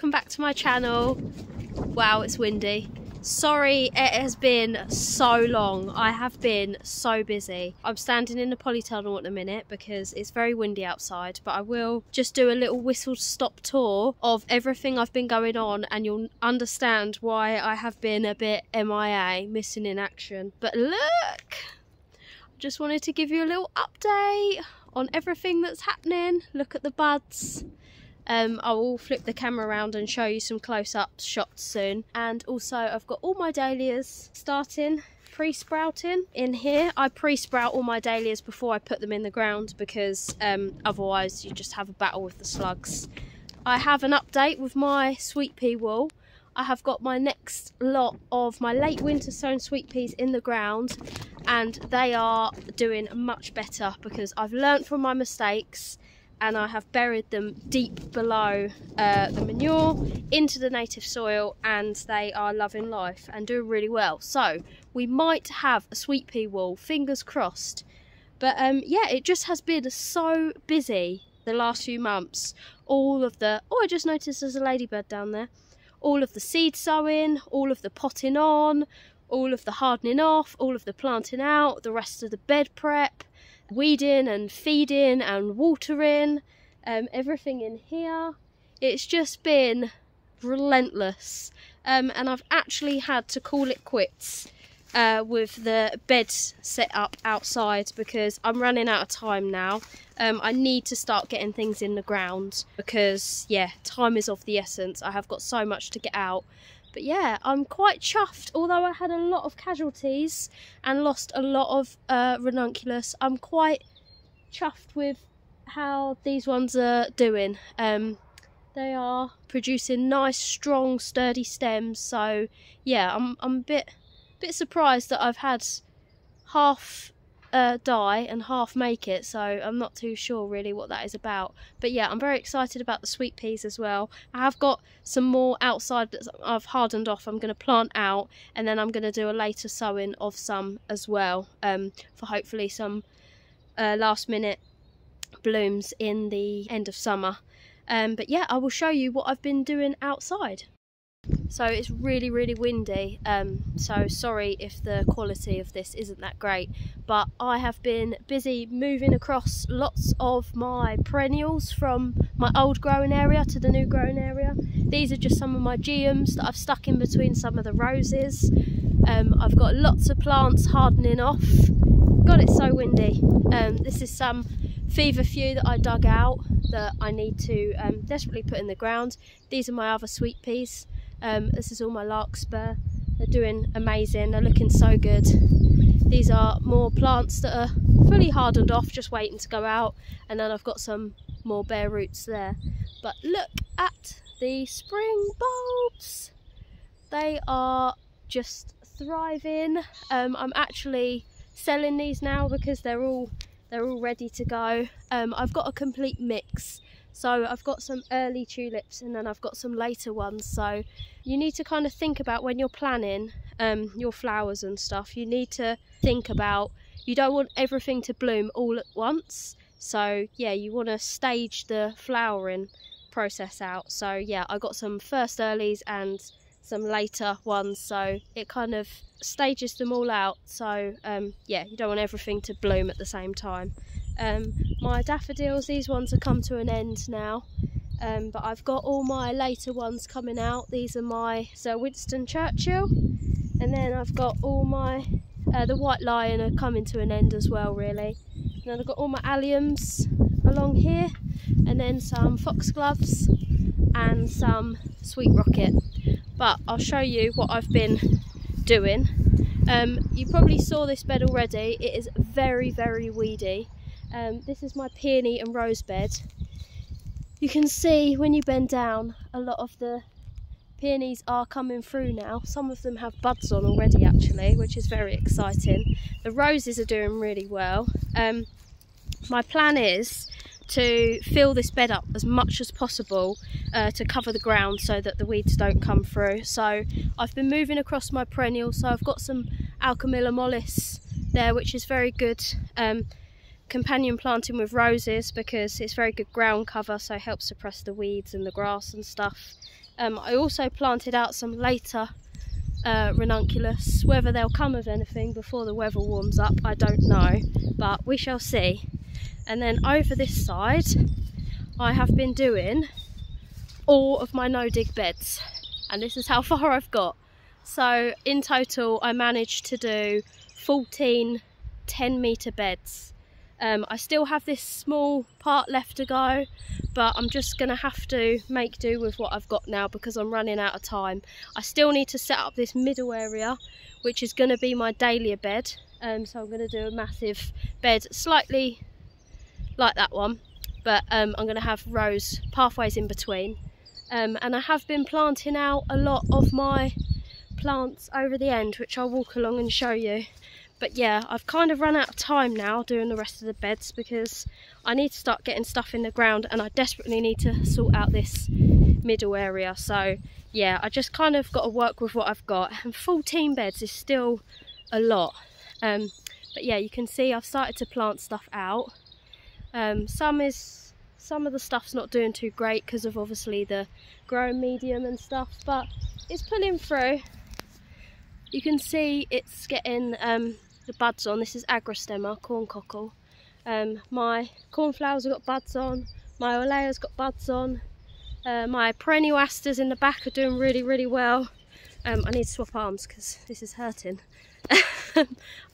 welcome back to my channel. Wow, it's windy. Sorry it has been so long. I have been so busy. I'm standing in the polytunnel at the minute because it's very windy outside, but I will just do a little whistle stop tour of everything I've been going on and you'll understand why I have been a bit MIA, missing in action. But look, I just wanted to give you a little update on everything that's happening. Look at the buds. I will flip the camera around and show you some close-up shots soon. And also I've got all my dahlias starting pre-sprouting in here. I pre-sprout all my dahlias before I put them in the ground because otherwise you just have a battle with the slugs. I have an update with my sweet pea wool. I have got my next lot of my late winter sown sweet peas in the ground and they are doing much better because I've learnt from my mistakes and I have buried them deep below the manure into the native soil, and they are loving life and doing really well. So we might have a sweet pea wool, fingers crossed. But yeah, it just has been so busy the last few months. All of the, oh, I just noticed there's a ladybird down there. All of the seed sowing, all of the potting on, all of the hardening off, all of the planting out, the rest of the bed prep, weeding and feeding and watering, everything in here. It's just been relentless, and I've actually had to call it quits with the bed set up outside because I'm running out of time now. I need to start getting things in the ground because yeah, time is of the essence. I have got so much to get out. But yeah, I'm quite chuffed. Although I had a lot of casualties and lost a lot of ranunculus, I'm quite chuffed with how these ones are doing. They are producing nice, strong, sturdy stems. So yeah, I'm a bit surprised that I've had half die and half make it, so I'm not too sure really what that is about. But yeah, I'm very excited about the sweet peas as well. I have got some more outside that I've hardened off. I'm going to plant out and then I'm going to do a later sowing of some as well, for hopefully some last minute blooms in the end of summer. But yeah, I will show you what I've been doing outside. So it's really windy, so sorry if the quality of this isn't that great, but I have been busy moving across lots of my perennials from my old growing area to the new growing area. These are just some of my geums that I've stuck in between some of the roses. I've got lots of plants hardening off. God, it's so windy. This is some feverfew that I dug out that I need to desperately put in the ground. These are my other sweet peas. This is all my larkspur. They're doing amazing, they're looking so good. These are more plants that are fully hardened off, just waiting to go out, and then I've got some more bare roots there. But look at the spring bulbs. They are just thriving. I'm actually selling these now because they're all ready to go. I've got a complete mix. So I've got some early tulips and then I've got some later ones. So you need to kind of think about when you're planning your flowers and stuff, you need to think about, you don't want everything to bloom all at once. So yeah, you want to stage the flowering process out. So yeah, I got some first earlies and some later ones, so it kind of stages them all out. So yeah, you don't want everything to bloom at the same time. My daffodils, these ones have come to an end now, but I've got all my later ones coming out. These are my Sir Winston Churchill, and then I've got all my the white lion are coming to an end as well really. And then I've got all my alliums along here, and then some foxgloves and some sweet rocket. But I'll show you what I've been doing. You probably saw this bed already. It is very weedy. This is my peony and rose bed. You can see when you bend down, a lot of the peonies are coming through now. Some of them have buds on already actually, which is very exciting. The roses are doing really well. My plan is to fill this bed up as much as possible to cover the ground so that the weeds don't come through. So I've been moving across my perennials, so I've got some Alchemilla mollis there, which is very good. companion planting with roses because it's very good ground cover, so it helps suppress the weeds and the grass and stuff. I also planted out some later ranunculus. Whether they'll come of anything before the weather warms up, I don't know, but we shall see. And then over this side, I have been doing all of my no-dig beds, and this is how far I've got. So in total, I managed to do 14 10-metre beds. I still have this small part left to go, but I'm just going to have to make do with what I've got now because I'm running out of time. I still need to set up this middle area, which is going to be my dahlia bed. So I'm going to do a massive bed, slightly like that one, but I'm going to have rows, pathways in between. And I have been planting out a lot of my plants over the end, which I'll walk along and show you. But yeah, I've kind of run out of time now doing the rest of the beds because I need to start getting stuff in the ground, and I desperately need to sort out this middle area. So yeah, I just kind of got to work with what I've got, and 14 beds is still a lot. But yeah, you can see I've started to plant stuff out. Some of the stuff's not doing too great because of obviously the growing medium and stuff, but it's pulling through. You can see it's getting the buds on. This is agrostemma, corn cockle. My cornflowers have got buds on, my olea's got buds on, my perennial asters in the back are doing really well. I need to swap arms because this is hurting. I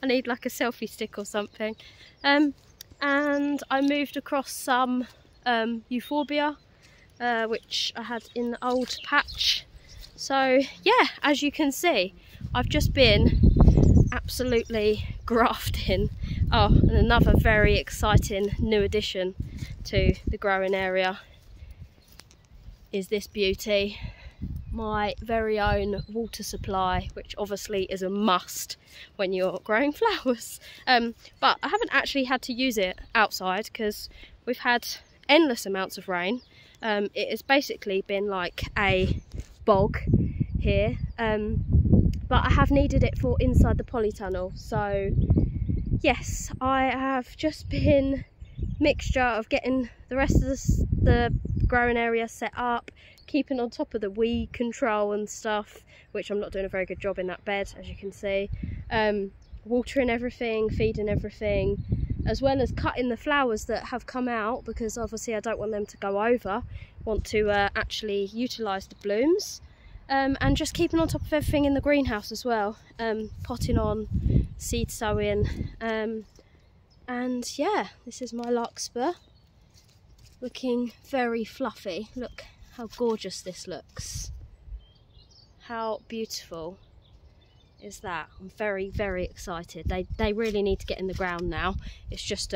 need like a selfie stick or something. And I moved across some euphorbia, which I had in the old patch. So yeah, as you can see, I've just been absolutely grafting. Oh, and another very exciting new addition to the growing area is this beauty, my very own water supply, which obviously is a must when you're growing flowers. But I haven't actually had to use it outside because we've had endless amounts of rain. It has basically been like a bog here, but I have needed it for inside the polytunnel. So yes, I have just been mixture of getting the rest of the growing area set up, keeping on top of the weed control and stuff, which I'm not doing a very good job in that bed, as you can see, watering everything, feeding everything, as well as cutting the flowers that have come out, because obviously I don't want them to go over, want to actually utilise the blooms. And just keeping on top of everything in the greenhouse as well, potting on, seed sowing, and yeah, this is my larkspur, looking very fluffy. Look how gorgeous this looks. How beautiful is that? I'm very excited. They really need to get in the ground now. It's just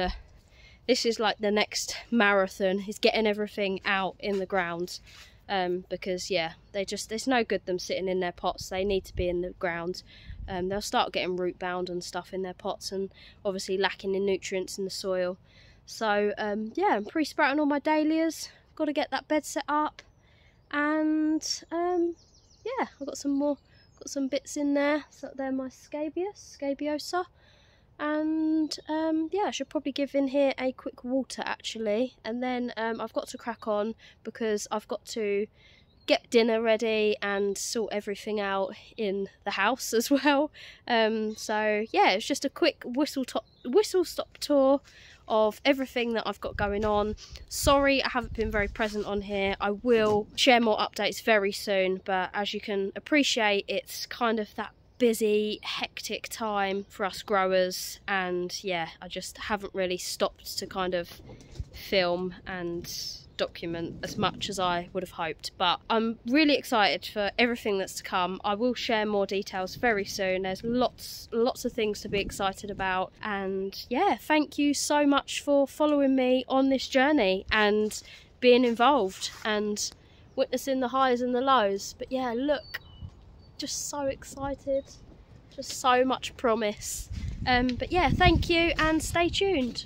this is like the next marathon, is getting everything out in the ground. Because yeah, it's no good them sitting in their pots. They need to be in the ground. They'll start getting root bound and stuff in their pots, and obviously lacking in nutrients in the soil. So yeah, I'm pre-sprouting all my dahlias. Got to get that bed set up, and yeah, I've got some bits in there. So they're my scabiosa. And yeah, I should probably give in here a quick water actually, and then I've got to crack on because I've got to get dinner ready and sort everything out in the house as well. So yeah, it's just a quick whistle-stop tour of everything that I've got going on. Sorry I haven't been very present on here. I will share more updates very soon, but as you can appreciate, it's kind of that busy, hectic time for us growers, and yeah, I just haven't really stopped to kind of film and document as much as I would have hoped. But I'm really excited for everything that's to come. I will share more details very soon. There's lots of things to be excited about, and yeah, thank you so much for following me on this journey and being involved and witnessing the highs and the lows. But yeah, look, just so excited, just so much promise. But yeah, thank you and stay tuned.